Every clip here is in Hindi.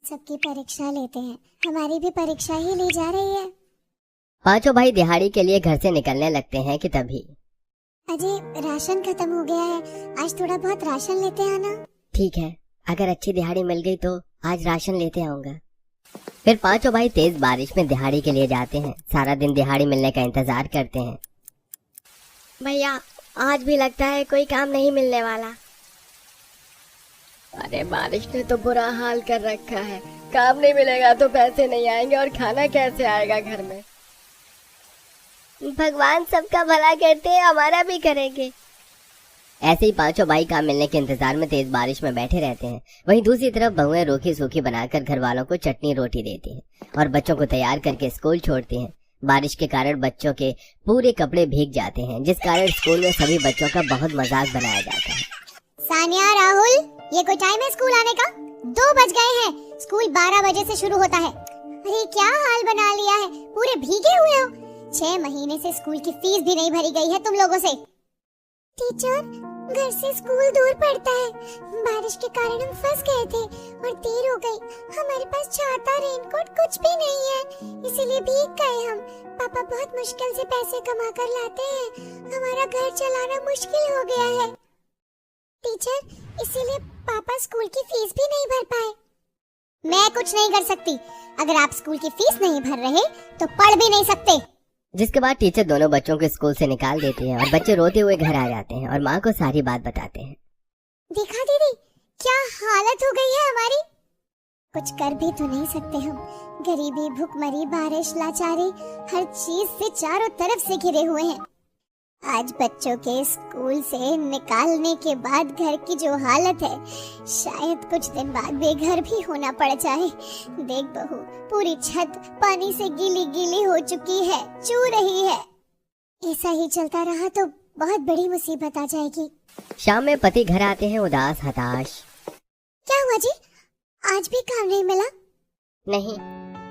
सबकी परीक्षा लेते हैं, हमारी भी परीक्षा ही ली जा रही है। पांचों भाई दिहाड़ी के लिए घर से निकलने लगते हैं कि तभी अजय, राशन खत्म हो गया है, आज थोड़ा बहुत राशन लेते आना। ठीक है, अगर अच्छी दिहाड़ी मिल गई तो आज राशन लेते आऊंगा। फिर पांचों भाई तेज बारिश में दिहाड़ी के लिए जाते हैं। सारा दिन दिहाड़ी मिलने का इंतजार करते हैं। भैया, आज भी लगता है कोई काम नहीं मिलने वाला। अरे बारिश ने तो बुरा हाल कर रखा है, काम नहीं मिलेगा तो पैसे नहीं आएंगे और खाना कैसे आएगा घर में। भगवान सबका भला करते हैं, हमारा भी करेंगे। ऐसे ही पांचों भाई काम मिलने के इंतजार में तेज बारिश में बैठे रहते हैं। वहीं दूसरी तरफ बहुएं रूखी सूखी बनाकर घर वालों को चटनी रोटी देती हैं और बच्चों को तैयार करके स्कूल छोड़ती हैं। बारिश के कारण बच्चों के पूरे कपड़े भीग जाते हैं, जिस कारण स्कूल में सभी बच्चों का बहुत मजाक बनाया जाता है। सानिया, राहुल, ये कोई टाइम है स्कूल आने का? 2 बज गए हैं, स्कूल 12 बजे से शुरू होता है। अरे क्या हाल बना लिया है, पूरे भीगे हुए हो। 6 महीने से स्कूल की फीस भी नहीं भरी गई है तुम लोगों से। टीचर, घर से स्कूल दूर पड़ता है, बारिश के कारण हम फंस गए थे और देर हो गई। हमारे पास छाता, रेनकोट कुछ भी नहीं है, इसीलिए भीग गए हम। पापा बहुत मुश्किल से पैसे कमा कर लाते हैं, हमारा घर चलाना मुश्किल हो गया है। टीचर, इसीलिए पापा स्कूल की फीस भी नहीं भर पाए। मैं कुछ नहीं कर सकती, अगर आप स्कूल की फीस नहीं भर रहे तो पढ़ भी नहीं सकते। जिसके बाद टीचर दोनों बच्चों को स्कूल से निकाल देती है और बच्चे रोते हुए घर आ जाते हैं और माँ को सारी बात बताते हैं। देखा दीदी, क्या हालत हो गई है हमारी। कुछ कर भी तो नहीं सकते हम, गरीबी, भूखमरी, बारिश, लाचारी, हर चीज से चारों तरफ से घिरे हुए हैं। आज बच्चों के स्कूल से निकालने के बाद घर की जो हालत है, शायद कुछ दिन बाद बेघर भी होना पड़ जाए। देख बहू, पूरी छत पानी से गीली गीली हो चुकी है, चू रही है। ऐसा ही चलता रहा तो बहुत बड़ी मुसीबत आ जाएगी। शाम में पति घर आते हैं उदास हताश। क्या हुआ जी, आज भी काम नहीं मिला? नहीं,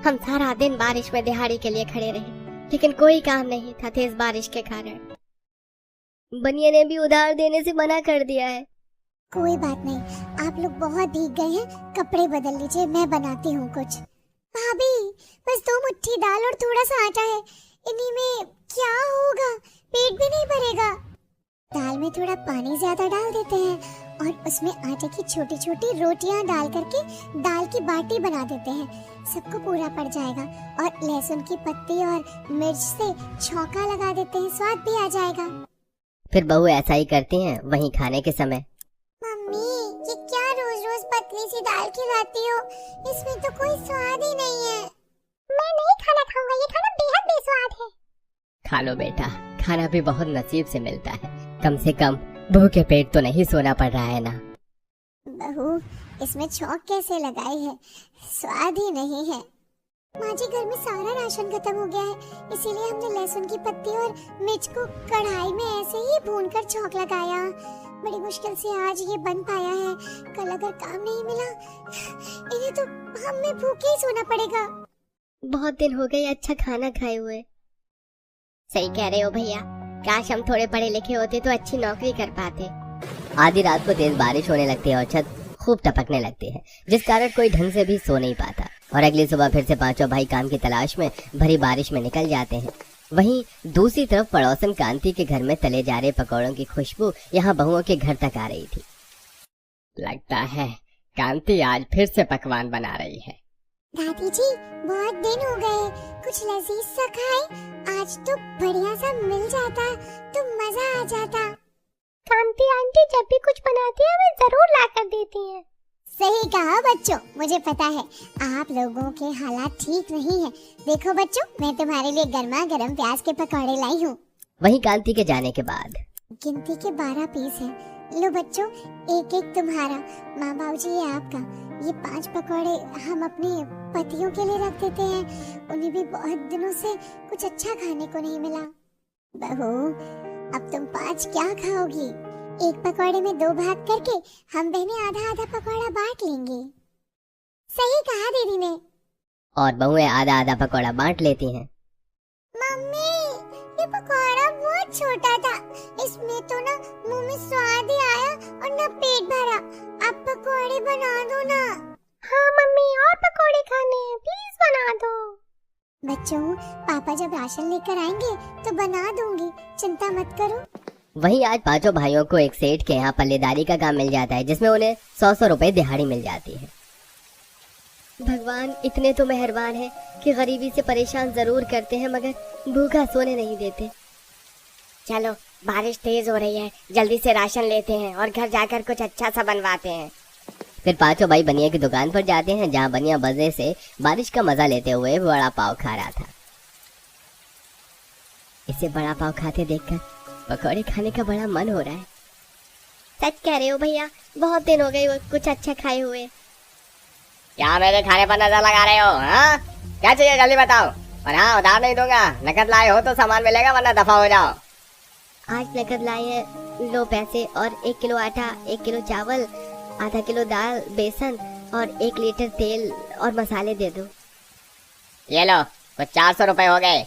हम सारा दिन बारिश में दिहाड़ी के लिए खड़े रहे, लेकिन कोई काम नहीं था तेज बारिश के कारण। बनिया ने भी उधार देने से मना कर दिया है। कोई बात नहीं, आप लोग बहुत भीग गए हैं, कपड़े बदल लीजिए, मैं बनाती हूँ कुछ। भाभी, बस 2 मुट्ठी दाल और थोड़ा सा आटा है, इन्हीं में क्या होगा, पेट भी नहीं भरेगा। दाल में थोड़ा पानी ज्यादा डाल देते हैं और उसमें आटे की छोटी छोटी रोटियां डाल करके दाल की बाटी बना देते हैं, सबको पूरा पड़ जाएगा। और लहसुन की पत्ती और मिर्च से छौंका लगा देते हैं, स्वाद भी आ जाएगा। फिर बहू ऐसा ही करती हैं वहीं खाने के समय। मम्मी, ये क्या रोज रोज पतली सी दाल खिलाती हो, इसमें तो कोई स्वाद ही नहीं है। मैं नहीं खाना खाऊंगा, ये खाना बेहद बेस्वाद है। खा लो बेटा, खाना भी बहुत नसीब से मिलता है, कम से कम भूखे पेट तो नहीं सोना पड़ रहा है ना। बहू, इसमें छौंक कैसे लगाई है, स्वाद ही नहीं है। माँ जी, घर में सारा राशन खत्म हो गया है, इसीलिए हमने लहसुन की पत्ती और मिर्च को कढ़ाई में ऐसे ही भूनकर छौंक लगाया। बड़ी मुश्किल से आज ये बन पाया है, कल अगर काम नहीं मिला इन्हें तो हमें भूखे ही सोना पड़ेगा। बहुत दिन हो गए अच्छा खाना खाए हुए। सही कह रहे हो भैया, काश हम थोड़े पढ़े लिखे होते तो अच्छी नौकरी कर पाते। आधी रात को तेज बारिश होने लगती है और छत खूब टपकने लगती है, जिस कारण कोई ढंग से भी सो नहीं पाता। और अगली सुबह फिर से पांचों भाई काम की तलाश में भरी बारिश में निकल जाते हैं। वहीं दूसरी तरफ पड़ोसन कांति के घर में तले जा रहे पकौड़ों की खुशबू यहाँ बहुओं के घर तक आ रही थी। लगता है कांति आज फिर से पकवान बना रही है। दादी जी, बहुत दिन हो गए, कुछ लजीज सा खाए, आज तो बढ़िया सा मिल जाता तो मजा आ जाता। कांति आंटी जब भी कुछ बनाती है वे जरूर ला कर देती है। सही कहा बच्चों, मुझे पता है आप लोगों के हालात ठीक नहीं है। देखो बच्चों, मैं तुम्हारे लिए गर्मा गर्म प्याज के पकौड़े लाई हूँ। वहीं कांति के जाने के बाद गिनती के 12 पीस हैं। लो बच्चों, एक एक तुम्हारा, माँ बाबूजी ये आपका। ये 5 पकौड़े हम अपने पतियों के लिए रख देते हैं, उन्हें भी बहुत दिनों से कुछ अच्छा खाने को नहीं मिला। बहू, अब तुम 5 क्या खाओगी? एक पकौड़े में 2 भाग करके हम बहनें आधा आधा पकौड़ा बांट लेंगे। सही कहा दीदी ने। और बहुएं आधा आधा पकौड़ा बांट लेती हैं। मम्मी, ये पकौड़ा बहुत छोटा था, इसमें तो ना मुंह में स्वाद ही आया और ना पेट भरा। आप पकौड़े बना दो ना। हाँ मम्मी, और बच्चों, पापा जब राशन लेकर आएंगे तो बना दूंगी, चिंता मत करो। वहीं आज पांचों भाइयों को एक सेठ के यहाँ पल्लेदारी का काम मिल जाता है, जिसमें उन्हें 100 रुपए दिहाड़ी मिल जाती है। भगवान इतने तो मेहरबान है कि गरीबी से परेशान जरूर करते हैं मगर भूखा सोने नहीं देते। चलो, बारिश तेज हो रही है, जल्दी से राशन लेते हैं और घर जाकर कुछ अच्छा सा बनवाते हैं। फिर पांचों भाई बनिया की दुकान पर जाते हैं, जहाँ बनिया मजे से बारिश का मजा लेते हुए बड़ा पाव खा रहा था। इसे बड़ा पाव खाते देखकर पकौड़े खाने का बड़ा मन हो रहा है। सच कह रहे हो भैया, बहुत दिन हो गए कुछ अच्छा खाए हुए। क्या मेरे खाने पर नजर लगा रहे हो? हाँ, क्या चाहिए जल्दी बताओ। और हाँ, उधार नहीं दूंगा, नकद लाए हो तो सामान मिलेगा, वरना दफा हो जाओ। आज नकद लाए हैं, लो पैसे, और 1 किलो आटा, 1 किलो चावल, आधा किलो दाल, बेसन और 1 लीटर तेल और मसाले दे दो। ये लो, कुछ 400 रुपए हो गए।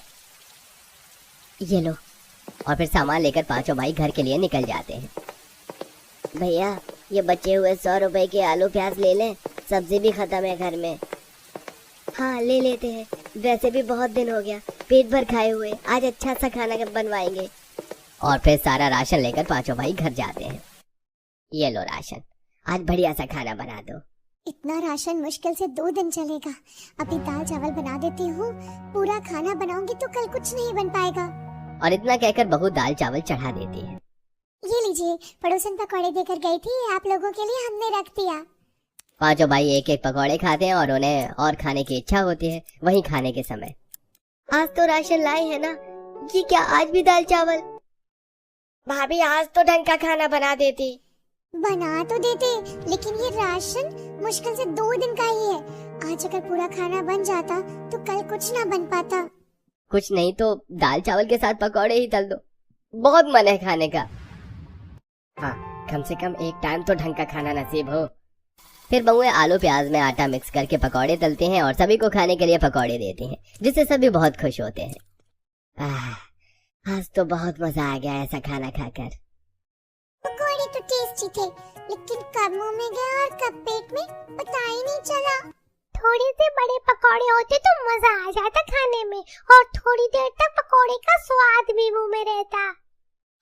ये लो। और फिर सामान लेकर पांचों भाई घर के लिए निकल जाते हैं। भैया, ये बचे हुए 100 रुपए के आलू प्याज ले लें, सब्जी भी खत्म है घर में। हाँ, ले लेते हैं, वैसे भी बहुत दिन हो गया पेट भर खाए हुए, आज अच्छा सा खाना बनवाएंगे। और फिर सारा राशन लेकर पांचों भाई घर जाते हैं। ये लो राशन, आज बढ़िया सा खाना बना दो। इतना राशन मुश्किल से 2 दिन चलेगा। अभी दाल चावल बना देती हूँ, पूरा खाना बनाऊंगी तो कल कुछ नहीं बन पाएगा। और इतना कहकर बहू दाल चावल चढ़ा देती है। ये लीजिए, पड़ोसन पकौड़े देकर गई थी, आप लोगों के लिए हमने रख दिया। पांचों भाई एक एक पकौड़े खाते हैं और उन्हें और खाने की इच्छा होती है। वहीं खाने के समय, आज तो राशन लाए है ना, ये क्या आज भी दाल चावल? भाभी, आज तो ढंग का खाना बना देती। बना तो देते, लेकिन ये राशन मुश्किल से 2 दिन का ही है। आज अगर पूरा खाना बन जाता तो कल कुछ ना बन पाता। कुछ नहीं तो दाल चावल के साथ पकौड़े ही तल दो, बहुत मन है खाने का। हाँ, कम से कम एक टाइम तो ढंग का खाना नसीब हो। फिर बहुएं आलू प्याज में आटा मिक्स करके पकौड़े तलते हैं और सभी को खाने के लिए पकौड़े देते हैं, जिससे सभी बहुत खुश होते हैं। आज तो बहुत मजा आ गया ऐसा खाना खाकर। पकौड़े तो टेस्टी थे, लेकिन कब मुंह में गया और कब पेट में पता ही नहीं चला। थोड़े से बड़े पकौड़े होते तो मजा आ जाता खाने में, और थोड़ी देर तक पकौड़े का स्वाद भी मुंह में रहता।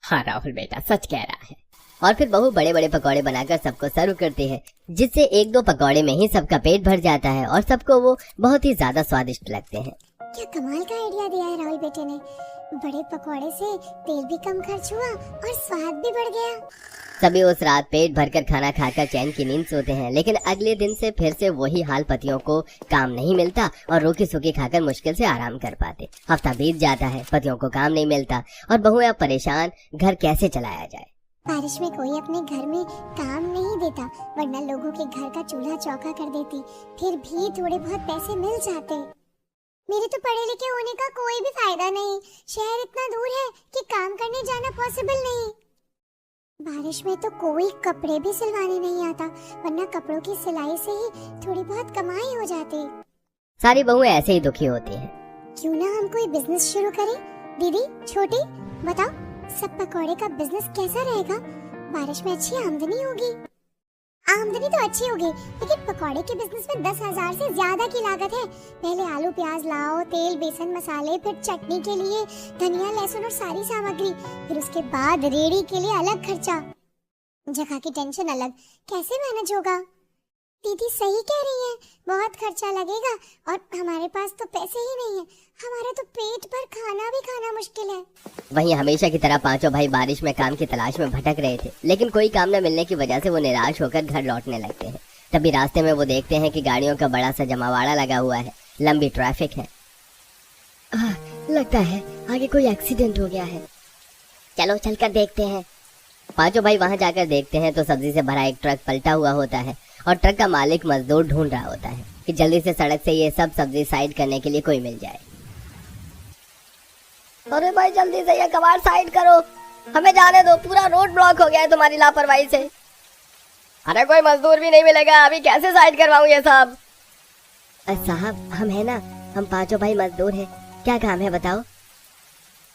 हाँ राहुल बेटा, सच कह रहा है। और फिर बहू बड़े बड़े पकौड़े बनाकर सबको सर्व करती है, जिससे 1-2 पकौड़े में ही सबका पेट भर जाता है और सबको वो बहुत ही ज्यादा स्वादिष्ट लगते हैं। क्या कमाल का आइडिया दिया है राहुल बेटे ने। बड़े पकौड़े से तेल भी कम खर्च हुआ और स्वाद भी बढ़ गया। सभी उस रात पेट भरकर खाना खाकर चैन की नींद सोते हैं, लेकिन अगले दिन से फिर से वही हाल। पतियों को काम नहीं मिलता और रूखी सूखी खाकर मुश्किल से आराम कर पाते। हफ्ता बीत जाता है, पतियों को काम नहीं मिलता और बहुएं अब परेशान, घर कैसे चलाया जाए। बारिश में कोई अपने घर में काम नहीं देता, वरना लोगों के घर का चूल्हा चौका कर देती, फिर भी थोड़े बहुत पैसे मिल जाते। मेरे तो पढ़े लिखे होने का कोई भी फायदा नहीं। शहर इतना दूर है कि काम करने जाना पॉसिबल नहीं। बारिश में तो कोई कपड़े भी सिलवाने नहीं आता, वरना कपड़ों की सिलाई से ही थोड़ी बहुत कमाई हो जाती। सारी बहुएं ऐसे ही दुखी होती हैं। क्यों ना हम कोई बिजनेस शुरू करें? दीदी, छोटी, बताओ, सब पकौड़े का बिजनेस कैसा रहेगा? बारिश में अच्छी आमदनी होगी। आमदनी तो अच्छी होगी, लेकिन पकौड़े के बिजनेस में 10,000 से ज्यादा की लागत है। पहले आलू प्याज लाओ, तेल बेसन मसाले, फिर चटनी के लिए धनिया लहसुन और सारी सामग्री, फिर उसके बाद रेड़ी के लिए अलग खर्चा, जगह की टेंशन अलग। कैसे मैनेज होगा? दीदी सही कह रही है, बहुत खर्चा लगेगा और हमारे पास तो पैसे ही नहीं है। हमारा तो पेट भर खाना भी खाना मुश्किल है। वहीं हमेशा की तरह पांचों भाई बारिश में काम की तलाश में भटक रहे थे, लेकिन कोई काम न मिलने की वजह से वो निराश होकर घर लौटने लगते हैं। तभी रास्ते में वो देखते हैं कि गाड़ियों का बड़ा सा जमावाड़ा लगा हुआ है, लंबी ट्रैफिक है। लगता है आगे कोई एक्सीडेंट हो गया है, चलो चलकर देखते हैं। पांचों भाई वहां जाकर देखते हैं तो सब्जी से भरा एक ट्रक पलटा हुआ होता है और ट्रक का मालिक मजदूर ढूंढ रहा होता है कि जल्दी से सड़क से ये सब सब्जी साइड करने के लिए कोई मिल जाए। अरे भाई, जल्दी से ये कबाड़ साइड करो, हमें जाने दो, पूरा रोड ब्लॉक हो गया है तुम्हारी लापरवाही से। अरे कोई मजदूर भी नहीं मिलेगा, अभी कैसे साइड करवाऊं ये सब? साहब, हम है ना, हम पांचों भाई मजदूर हैं, क्या काम है बताओ?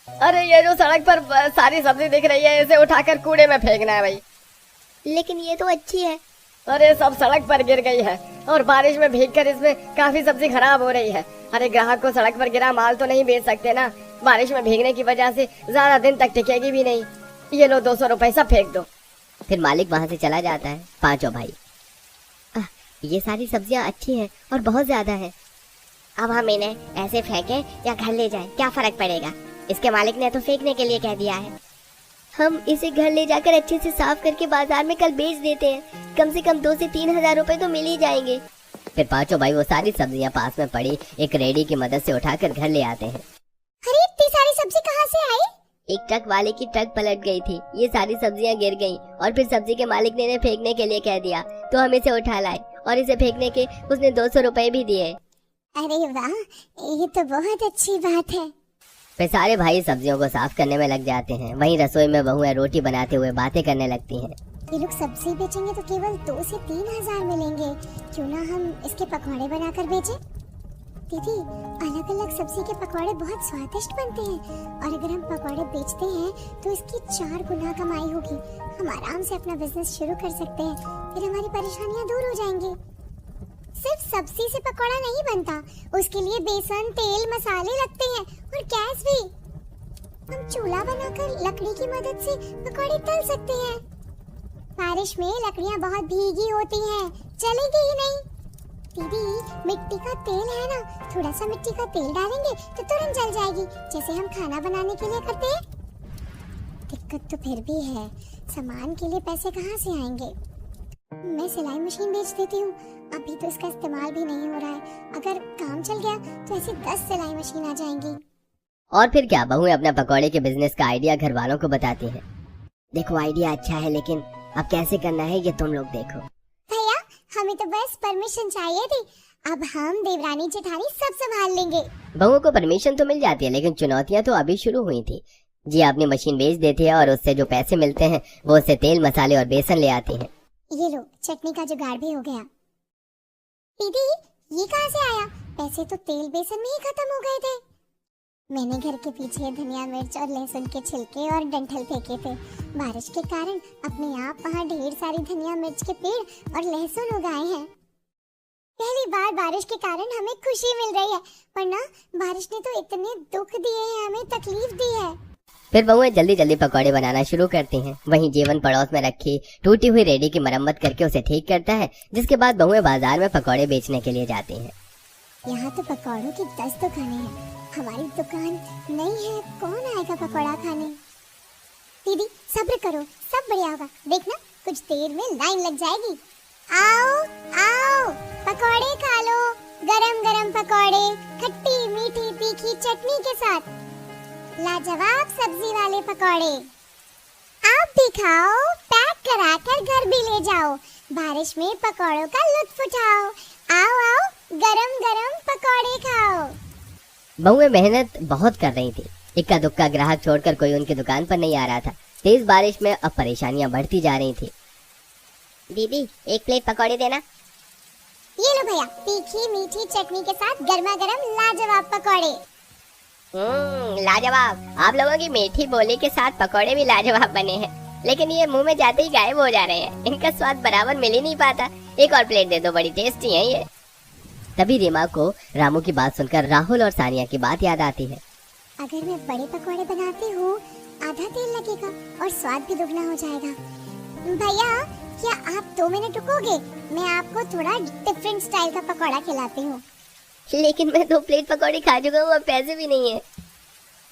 अरे ये जो सड़क पर सारी सब्जी दिख रही है, इसे उठाकर कूड़े में फेंकना है भाई। लेकिन ये तो अच्छी है। अरे सब सड़क पर गिर गई है और बारिश में भीगकर इसमें काफी सब्जी खराब हो रही है। अरे ग्राहक को सड़क पर गिरा माल तो नहीं बेच सकते ना, बारिश में भीगने की वजह से ज्यादा दिन तक टिकेगी भी नहीं। ये लो 200 रुपए सब फेंक दो। फिर मालिक वहाँ से चला जाता है। पांचों भाई, ये सारी सब्जियाँ अच्छी हैं और बहुत ज्यादा है। अब हम इन्हें ऐसे फेंके या घर ले जाएं, क्या फर्क पड़ेगा? इसके मालिक ने तो फेंकने के लिए कह दिया है। हम इसे घर ले जाकर अच्छे से साफ करके बाजार में कल बेच देते हैं, कम से कम 2 से 3 हजार रुपए तो मिल ही जाएंगे। फिर पांचों भाई वो सारी सब्जियां पास में पड़ी एक रेडी की मदद से उठाकर घर ले आते हैं। अरे इतनी सारी सब्जी कहाँ से आई? एक ट्रक वाले की ट्रक पलट गई थी, ये सारी सब्जियां गिर गईं और फिर सब्जी के मालिक ने इन्हें फेंकने के लिए कह दिया, तो हम इसे उठा लाए और इसे फेंकने के उसने 200 रुपए भी दिए। अरे वाह, ये तो बहुत अच्छी बात है। फिर सारे भाई सब्जियों को साफ करने में लग जाते हैं। वहीं रसोई में बहुएं रोटी बनाते हुए बातें करने लगती हैं। ये लोग सब्जी बेचेंगे तो केवल 2 से 3 हजार मिलेंगे, क्यों ना हम इसके पकौड़े बनाकर बेचें? दीदी, अलग अलग सब्जी के पकौड़े बहुत स्वादिष्ट बनते हैं और अगर हम पकौड़े बेचते हैं तो इसकी 4 गुना कमाई होगी। हम आराम से अपना बिजनेस शुरू कर सकते हैं, फिर हमारी परेशानियां दूर हो जाएंगी। सिर्फ सब्जी से पकौड़ा नहीं बनता, उसके लिए बेसन, तेल, मसाले लगते हैं और गैस भी। हम चूल्हा बनाकर लकड़ी की मदद से पकौड़े तल सकते हैं। बारिश में लकड़ियां बहुत भीगी होती हैं, जलेगी ही नहीं। दीदी, मिट्टी का तेल है ना, थोड़ा सा मिट्टी का तेल डालेंगे तो तुरंत जल जाएगी, जैसे हम खाना बनाने के लिए करते हैं। दिक्कत तो फिर भी है, सामान के लिए पैसे कहाँ से आएंगे? मैं सिलाई मशीन बेच देती हूँ, अभी तो इसका इस्तेमाल भी नहीं हो रहा है। अगर काम चल गया तो ऐसी 10 सिलाई मशीन आ जाएंगी। और फिर क्या, बहुएं अपना पकौड़े के बिजनेस का आइडिया घर वालों को बताती हैं। देखो आइडिया अच्छा है, लेकिन अब कैसे करना है ये तुम लोग देखो। भैया, हमें तो बस परमिशन चाहिए थी, अब हम देवरानी जेठानी सब संभाल लेंगे। बहुओं को परमिशन तो मिल जाती है, लेकिन चुनौतियां तो अभी शुरू हुई थी। जी अपनी मशीन बेच देती है और उससे जो पैसे मिलते हैं वो उससे तेल, मसाले और बेसन ले आती है। ये लो, चटनी का जुगाड़ भी हो गया। दीदी, ये कहाँ से आया? पैसे तो तेल बेसन में ही खत्म हो गए थे। मैंने घर के पीछे धनिया, मिर्च और लहसुन के छिलके और डंठल फेंके थे। बारिश के कारण अपने आप वहाँ ढेर सारी धनिया, मिर्च के पेड़ और लहसुन उगाए हैं। पहली बार बारिश के कारण हमें खुशी मिल रही है, वरना बारिश ने तो इतने दुख दिए हैं, हमें तकलीफ दी है। फिर बहुएं जल्दी जल्दी पकौड़े बनाना शुरू करती हैं। वहीं जीवन पड़ोस में रखी टूटी हुई रेडी की मरम्मत करके उसे ठीक करता है, जिसके बाद बहुएं बाजार में पकौड़े बेचने के लिए जाती हैं। यहाँ तो पकौड़ों की 10 दुकानें हैं, हमारी दुकान नहीं है, कौन आएगा पकौड़ा खाने? दीदी सब्र करो, सब बढ़िया होगा, देखना कुछ देर में लाइन लग जाएगी। आओ आओ, पकौड़े खा लो, गरम गरम पकौड़े, खट्टी मीठी तीखी चटनी के साथ, लाजवाब सब्जी वाले पकौड़े। आप भी खाओ, पैक कराकर घर भी ले जाओ, बारिश में पकौड़ों का लुत्फ उठाओ। आओ आओ, गरम गरम पकौड़े खाओ। बहुएं मेहनत बहुत कर रही थी, इक्का दुक्का ग्राहक छोड़कर कोई उनकी दुकान पर नहीं आ रहा था। तेज बारिश में अब परेशानियां बढ़ती जा रही थी। दीदी, 1 प्लेट पकौड़े देना। ये लो भैया, तीखी मीठी चटनी के साथ गर्मा गर्म लाजवाब पकौड़े। लाजवाब। आप लोगों की मीठी बोली के साथ पकौड़े भी लाजवाब बने हैं, लेकिन ये मुंह में जाते ही गायब हो जा रहे हैं, इनका स्वाद बराबर मिल ही नहीं पाता। 1 और प्लेट दे दो, बड़ी टेस्टी है ये। तभी रीमा को रामू की बात सुनकर राहुल और सानिया की बात याद आती है। अगर मैं बड़े पकौड़े बनाती हूँ, आधा तेल लगेगा और स्वाद भी दुगना हो जाएगा। भैया, क्या आप 2 मिनट रुकोगे? मैं आपको थोड़ा डिफरेंट स्टाइल का पकौड़ा खिलाती हूँ। लेकिन मैं 2 प्लेट पकौड़े खा चुका हूँ, अब पैसे भी नहीं है।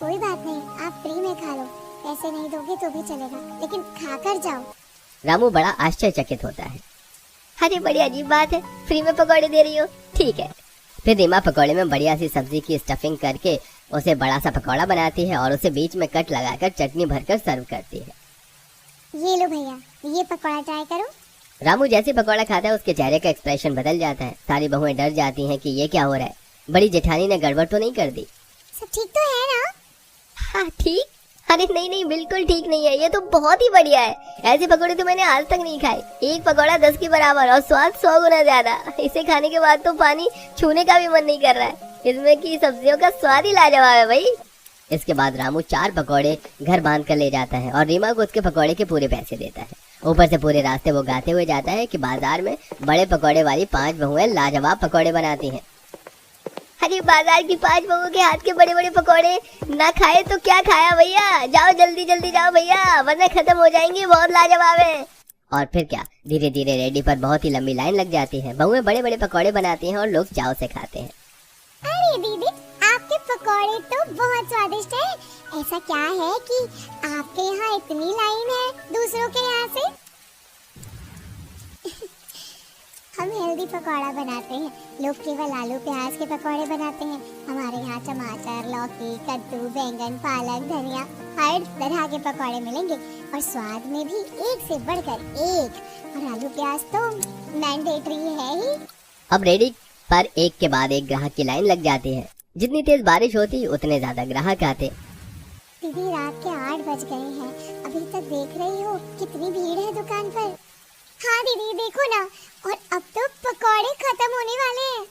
कोई बात नहीं, आप फ्री में खा लो, पैसे नहीं दोगे तो भी चलेगा, लेकिन खाकर जाओ। रामू बड़ा आश्चर्यचकित होता है। अरे बड़ी अजीब बात है, फ्री में पकौड़े दे रही हो, ठीक है। फिर रीमा पकौड़े में बढ़िया सी सब्जी की स्टफिंग करके उसे बड़ा सा पकौड़ा बनाती है और उसे बीच में कट लगाकर चटनी भरकर सर्व करती है। ये लो भैया, ये पकौड़ा ट्राई करो। रामू जैसे पकौड़ा खाता है उसके चेहरे का एक्सप्रेशन बदल जाता है। सारी बहुएं डर जाती हैं कि ये क्या हो रहा है, बड़ी जेठानी ने गड़बड़ तो नहीं कर दी? सब ठीक तो है ना? हाँ ठीक। अरे नहीं नहीं, बिल्कुल ठीक नहीं है, ये तो बहुत ही बढ़िया है। ऐसे पकौड़े तो मैंने आज तक नहीं खाए। 1 पकौड़ा 10 के बराबर और स्वाद 100 गुना ज्यादा। इसे खाने के बाद तो पानी छूने का भी मन नहीं कर रहा है। इसमें की सब्जियों का स्वाद ही लाजवाब है भाई। इसके बाद रामू 4 पकौड़े घर बांध कर ले जाता है और रीमा को उसके पकौड़े के पूरे पैसे देता है। ऊपर से पूरे रास्ते वो गाते हुए जाता है कि बाजार में बड़े पकौड़े वाली 5 बहुएं लाजवाब पकौड़े बनाती हैं। अरे बाजार की 5 बहू के हाथ के बड़े बड़े पकौड़े ना खाए तो क्या खाया भैया, जाओ जल्दी जल्दी जाओ भैया वरना खत्म हो जाएंगे, बहुत लाजवाब है। और फिर क्या, धीरे धीरे रेडी पर बहुत ही लंबी लाइन लग जाती है। बहुएं बड़े बड़े पकौड़े बनाती हैं और लोग चाव से खाते हैं। अरे दीदी, आपके पकौड़े तो बहुत स्वादिष्ट हैं। ऐसा क्या है कि आपके यहाँ इतनी लाइन है दूसरों के यहाँ से? हम हेल्दी पकौड़ा बनाते हैं, लोग केवल आलू प्याज के पकौड़े बनाते हैं। हमारे यहाँ टमाटर, लौकी, कद्दू, बैंगन, पालक, धनिया हर तरह के पकौड़े मिलेंगे और स्वाद में भी एक से बढ़कर एक। और आलू प्याज तो मैंडेटरी है ही। अब रेडी पर एक के बाद एक ग्राहक की लाइन लग जाती है। जितनी तेज बारिश होती उतने ज्यादा ग्राहक आते। दीदी रात के 8 बज गए हैं, अभी तक देख रही हो कितनी भीड़ है दुकान पर। हाँ दीदी देखो ना, और अब तो पकौड़े खत्म होने वाले हैं।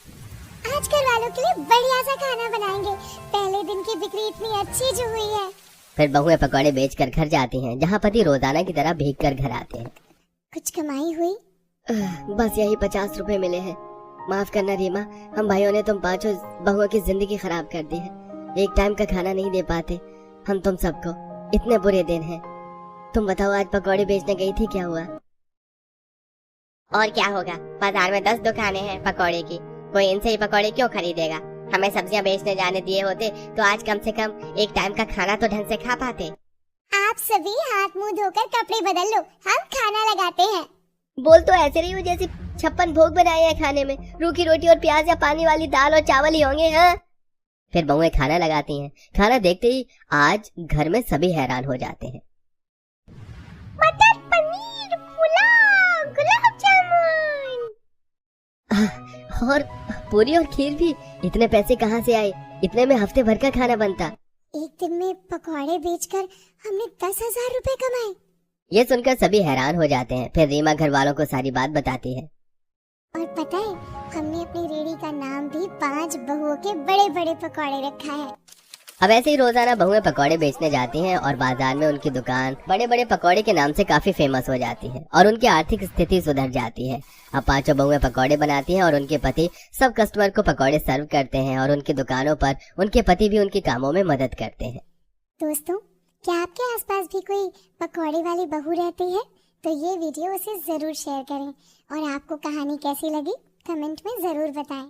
आज घर वालों के लिए बढ़िया सा खाना बनाएंगे। पहले दिन की बिक्री इतनी अच्छी जो हुई है। फिर बहुएं पकौड़े बेचकर घर जाती हैं, जहाँ पति रोजाना की तरह भीग कर घर आते हैं। कुछ कमाई हुई? बस यही 50 रुपए मिले हैं। माफ करना रीमा, हम भाइयों ने तुम 5 बहुओं की जिंदगी खराब कर दी है। एक टाइम का खाना नहीं दे पाते हम तुम सबको, इतने बुरे दिन हैं। तुम बताओ आज पकौड़े बेचने गई थी, क्या हुआ? और क्या होगा, बाजार में 10 दुकानें हैं पकौड़े की, कोई इनसे ही पकौड़े क्यों खरीदेगा? हमें सब्जियां बेचने जाने दिए होते तो आज कम से कम एक टाइम का खाना तो ढंग से खा पाते। आप सभी हाथ मुंह धोकर कपड़े बदल लो, हम खाना लगाते हैं। बोल तो ऐसे रही हो जैसे 56 भोग बनाए हैं खाने में, रूखी रोटी और प्याज या पानी वाली दाल और चावल ही होंगे। हाँ, फिर बहुएं खाना लगाती हैं। खाना देखते ही आज घर में सभी हैरान हो जाते हैं। मटर पनीर, पुलाव, गुलाब जामुन और पूरी और खीर भी। इतने पैसे कहाँ से आए? इतने में हफ्ते भर का खाना बनता। एक दिन में पकौड़े बेचकर हमने 10,000 रुपए कमाए। ये सुनकर सभी हैरान हो जाते हैं। फिर रीमा घर वालों को सारी बात बताती है। और पता है, हमने अपनी रेड़ी का नाम भी 5 बहुओं के बड़े बड़े पकौड़े रखा है। अब ऐसे ही रोजाना बहुएं पकौड़े बेचने जाती हैं और बाजार में उनकी दुकान बड़े बड़े पकौड़े के नाम से काफी फेमस हो जाती है और उनकी आर्थिक स्थिति सुधर जाती है। अब 5 बहुएं पकौड़े बनाती हैं और उनके पति सब कस्टमर को पकौड़े सर्व करते हैं और उनकी दुकानों पर उनके पति भी उनके कामों में मदद करते हैं। दोस्तों, क्या आपके आसपास भी कोई पकौड़े वाली बहू रहती है? तो ये वीडियो उसे जरूर शेयर करें। और आपको कहानी कैसी लगी कमेंट में जरूर बताएं।